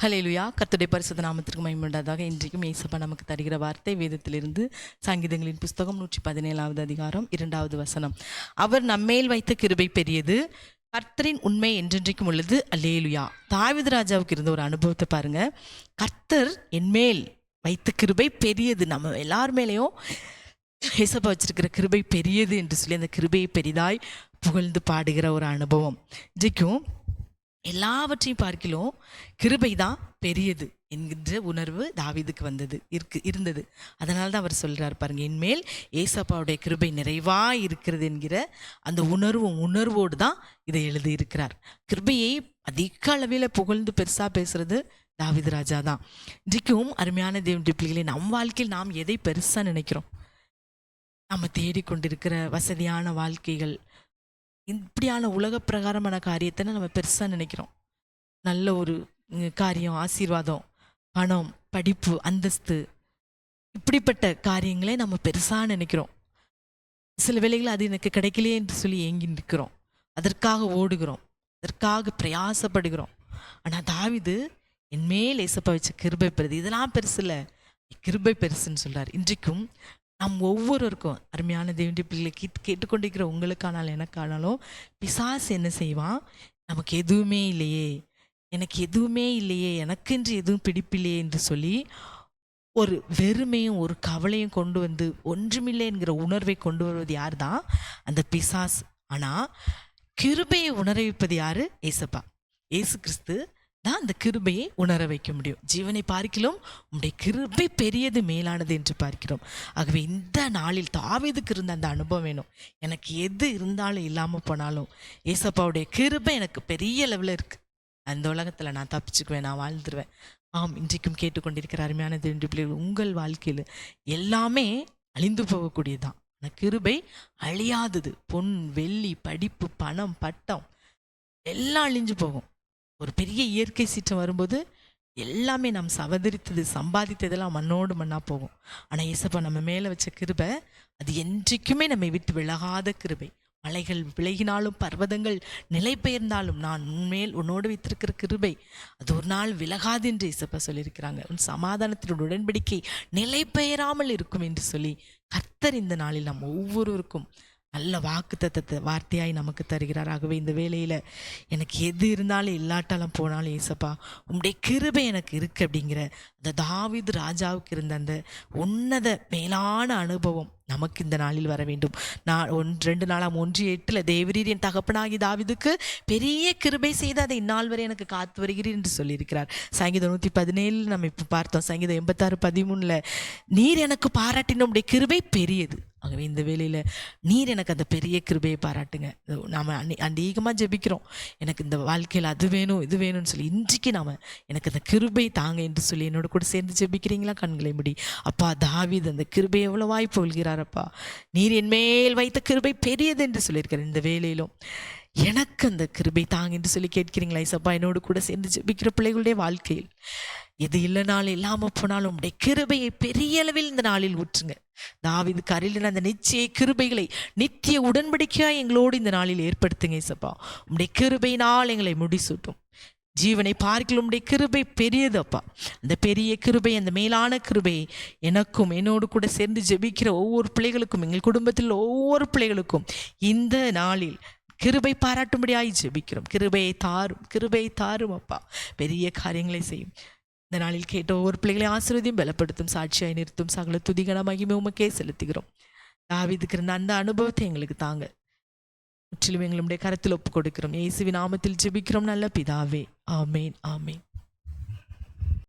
ஹல்லேலூயா. கர்த்தருடைய பரிசுத்த நாமத்திற்கு மகிமை உண்டாதாக. இன்றைக்கும் இயேசப்பா நமக்கு தருகிற வார்த்தை வேதத்திலிருந்து சங்கீதங்களின் புஸ்தகம் 117வது அதிகாரம் 2வது வசனம். அவர் நம்மேல் வைத்த கிருபை பெரியது, கர்த்தரின் உண்மை என்றென்றைக்கும் உள்ளது. அல்லேலூயா. தாவீது ராஜாவுக்கு இருந்த ஒரு அனுபவத்தை பாருங்க. கர்த்தர் என்மேல் வைத்த கிருபை பெரியது. நம்ம எல்லார் மேலேயும் இயேசப்பா வச்சிருக்கிற கிருபை பெரியது என்று சொல்லி அந்த கிருபையை பெரிதாய் புகழ்ந்து பாடுகிற ஒரு அனுபவம். இன்றைக்கும் எல்லாவற்றையும் பார்க்கிலும் கிருபை தான் பெரியது என்கின்ற உணர்வு தாவீதுக்கு இருந்தது. அதனால தான் அவர் சொல்றார் பாருங்க, என்மேல் ஏசப்பாவுடைய கிருபை நிறைவா இருக்கிறது என்கிற அந்த உணர்வோடு தான் இதை எழுதியிருக்கிறார். கிருபையை அதிக அளவில் புகழ்ந்து பெருசா பேசுறது தாவீது ராஜா தான். இன்றைக்கும் அருமையான தேவனுடைய பிள்ளைகளே, நம் வாழ்க்கையில் நாம் எதை பெருசா நினைக்கிறோம்? நம்ம தேடிக்கொண்டிருக்கிற வசதியான வாழ்க்கைகள், இப்படியான உலக பிரகாரமான காரியத்தை நம்ம பெருசாக நினைக்கிறோம். நல்ல ஒரு காரியம், ஆசீர்வாதம், பணம், படிப்பு, அந்தஸ்து, இப்படிப்பட்ட காரியங்களே நம்ம பெருசாக நினைக்கிறோம். சில வேளைகள் அது எனக்கு கிடைக்கலையே என்று சொல்லி ஏங்கி நிற்கிறோம். அதற்காக ஓடுகிறோம், அதற்காக பிரயாசப்படுகிறோம். ஆனால் தாவீது என்மேல் ஏசப்பா வச்ச கிருபை பெருது, இதெல்லாம் பெருசு இல்லை, கிருபை பெருசுன்னு சொல்றார். இன்றைக்கும் நம் ஒவ்வொருவருக்கும் அருமையான தேவனுடைய பிள்ளைகளை கேட்டுக்கொண்டிருக்கிற உங்களுக்கானாலும் எனக்கானாலும் பிசாசு என்ன செய்வான்? நமக்கு எதுவுமே இல்லையே, எனக்கு எதுவுமே இல்லையே, எனக்கென்று எதுவும் பிடிப்பில்லையே என்று சொல்லி ஒரு வெறுமையும் ஒரு கவலையும் கொண்டு வந்து ஒன்றுமில்லை என்கிற உணர்வை கொண்டு வருவது யார் தான்? அந்த பிசாசு. ஆனால் கிருபையை உணர வைப்பது யாரு? ஏசப்பா, ஏசு கிறிஸ்து தான் அந்த கிருபையை உணர வைக்க முடியும். ஜீவனை பார்க்கிலும் உம்முடைய கிருபை பெரியது, மேலானது என்று பார்க்கிறோம். ஆகவே இந்த நாளில் தாவீதுக்கு இருந்த அந்த அனுபவம் வேணும். எனக்கு எது இருந்தாலும் இல்லாமல் போனாலும் ஏசப்பாவுடைய கிருபை எனக்கு பெரிய லெவலில் இருக்குது, அந்த உலகத்தில் நான் தப்பிச்சுக்குவேன், நான் வாழ்ந்துருவேன். ஆம், இன்றைக்கும் கேட்டுக்கொண்டிருக்கிற அருமையான தேவனுடைய பிள்ளைகள், உங்கள் வாழ்க்கையில் எல்லாமே அழிந்து போகக்கூடியதுதான், ஆனால் கிருபை அழியாதது. பொன், வெள்ளி, படிப்பு, பணம், பட்டம் எல்லாம் அழிஞ்சு போகும். ஒரு பெரிய இயற்கை சீற்றம் வரும்போது எல்லாமே நாம் சவதரித்தது, சம்பாதித்ததெல்லாம் மண்ணோடு மண்ணா போகும். ஆனால் ஏசப்பா நம்ம மேலே வச்ச கிருபை அது என்றைக்குமே நம்மை விட்டு விலகாத கிருபை. மலைகள் விலகினாலும், பர்வதங்கள் நிலை பெயர்ந்தாலும், நான் உன்மேல் உன்னோடு வைத்திருக்கிற கிருபை அது ஒரு நாள் விலகாது என்று ஏசப்பா சொல்லியிருக்கிறாங்க. உன் சமாதானத்தின் உடன்படிக்கை நிலை பெயராமல் இருக்கும் என்று சொல்லி கர்த்தர் இந்த நாளில் நம் ஒவ்வொருவருக்கும் நல்ல வாக்குத்தத்தத்தை வார்த்தையாய் நமக்கு தருகிறார். ஆகவே இந்த வேளையில் எனக்கு எது இருந்தாலும் இல்லாட்டாலும் போனாலும் ஏசப்பா உம்முடைய கிருபை எனக்கு இருக்குது அப்படிங்கிற அந்த தாவீது ராஜாவுக்கு இருந்த அந்த உன்னத மேலான அனுபவம் நமக்கு இந்த நாளில் வர வேண்டும். 2 நாளாம் 1:8 தேவரீர் என் தகப்பனாகி தாவீதுக்கு பெரிய கிருபை செய்து அதை இந்நாள் வரை எனக்கு காத்து வருகிறீர் என்று சொல்லியிருக்கிறார். சங்கீதம் 117 நம்ம இப்போ பார்த்தோம். சங்கீதம் 86:13 நீர் எனக்கு பாராட்டின உம்முடைய கிருபை பெரியது. ஆகவே இந்த வேளையில் நீர் எனக்கு அந்த பெரிய கிருபையை பாராட்டுங்க. நாம் அதிகமாக ஜெபிக்கிறோம், எனக்கு இந்த வாழ்க்கையில் அது வேணும் இது வேணும்னு சொல்லி. இன்றைக்கு நாம் எனக்கு அந்த கிருபை தாங்க என்று சொல்லி என்னோட கூட சேர்ந்து ஜெபிக்கிறீங்களா? கண்களை முடி. அப்பா, தாவீது அந்த கிருபை எவ்வளவாய் புகழ்கிறாரப்பா. நீர் என் மேல் வைத்த கிருபை பெரியது என்று சொல்லியிருக்கார். இந்த வேளையிலும் எனக்கு அந்த கிருபை தாங்க என்று சொல்லி கேட்கிறீங்களா? ஏசப்பா, என்னோடு கூட சேர்ந்து ஜெபிக்கிற பிள்ளைகளுடைய வாழ்க்கையில் எது இல்லைனாலும் இல்லாமல் போனாலும் உடைய கிருபையை பெரிய அளவில் இந்த நாளில் ஊற்றுங்க. தாவீது அருளின அந்த நிச்சய கிருபைகளை நித்திய உடன்படிக்கையாய் எங்களோடு இந்த நாளில் ஏற்படுத்துங்க. ஏசப்பா, உடைய கிருபையினால் எங்களை முடிசூட்டும். ஜீவனை பார்க்கலாம் உடைய கிருபை பெரியது அப்பா. அந்த பெரிய கிருபை, அந்த மேலான கிருபை எனக்கும் என்னோடு கூட சேர்ந்து ஜெபிக்கிற ஒவ்வொரு பிள்ளைகளுக்கும், எங்கள் குடும்பத்தில் ஒவ்வொரு பிள்ளைகளுக்கும் இந்த நாளில் கிருபை பாராட்டும்படியாய் ஜெபிக்கிறோம். கிருபையை தாரும் அப்பா. பெரிய காரியங்களை செய்யும். இந்த நாளில் கேட்ட ஒவ்வொரு பிள்ளைகளை ஆசீர்வதியும் பலப்படுத்தும், சாட்சியாய் நிறுத்தும். சகல துதிகன மகிமை உமக்கே செலுத்துகிறோம். தாவீதுக்கு இருந்த அந்த அனுபவத்தை எங்களுக்கு தாங்க. முற்றிலும் எங்களுடைய கரத்தில் ஒப்பு கொடுக்கிறோம். இயேசுவின் நாமத்தில் ஜெபிக்கிறோம் நல்ல பிதாவே. ஆமேன், ஆமேன்.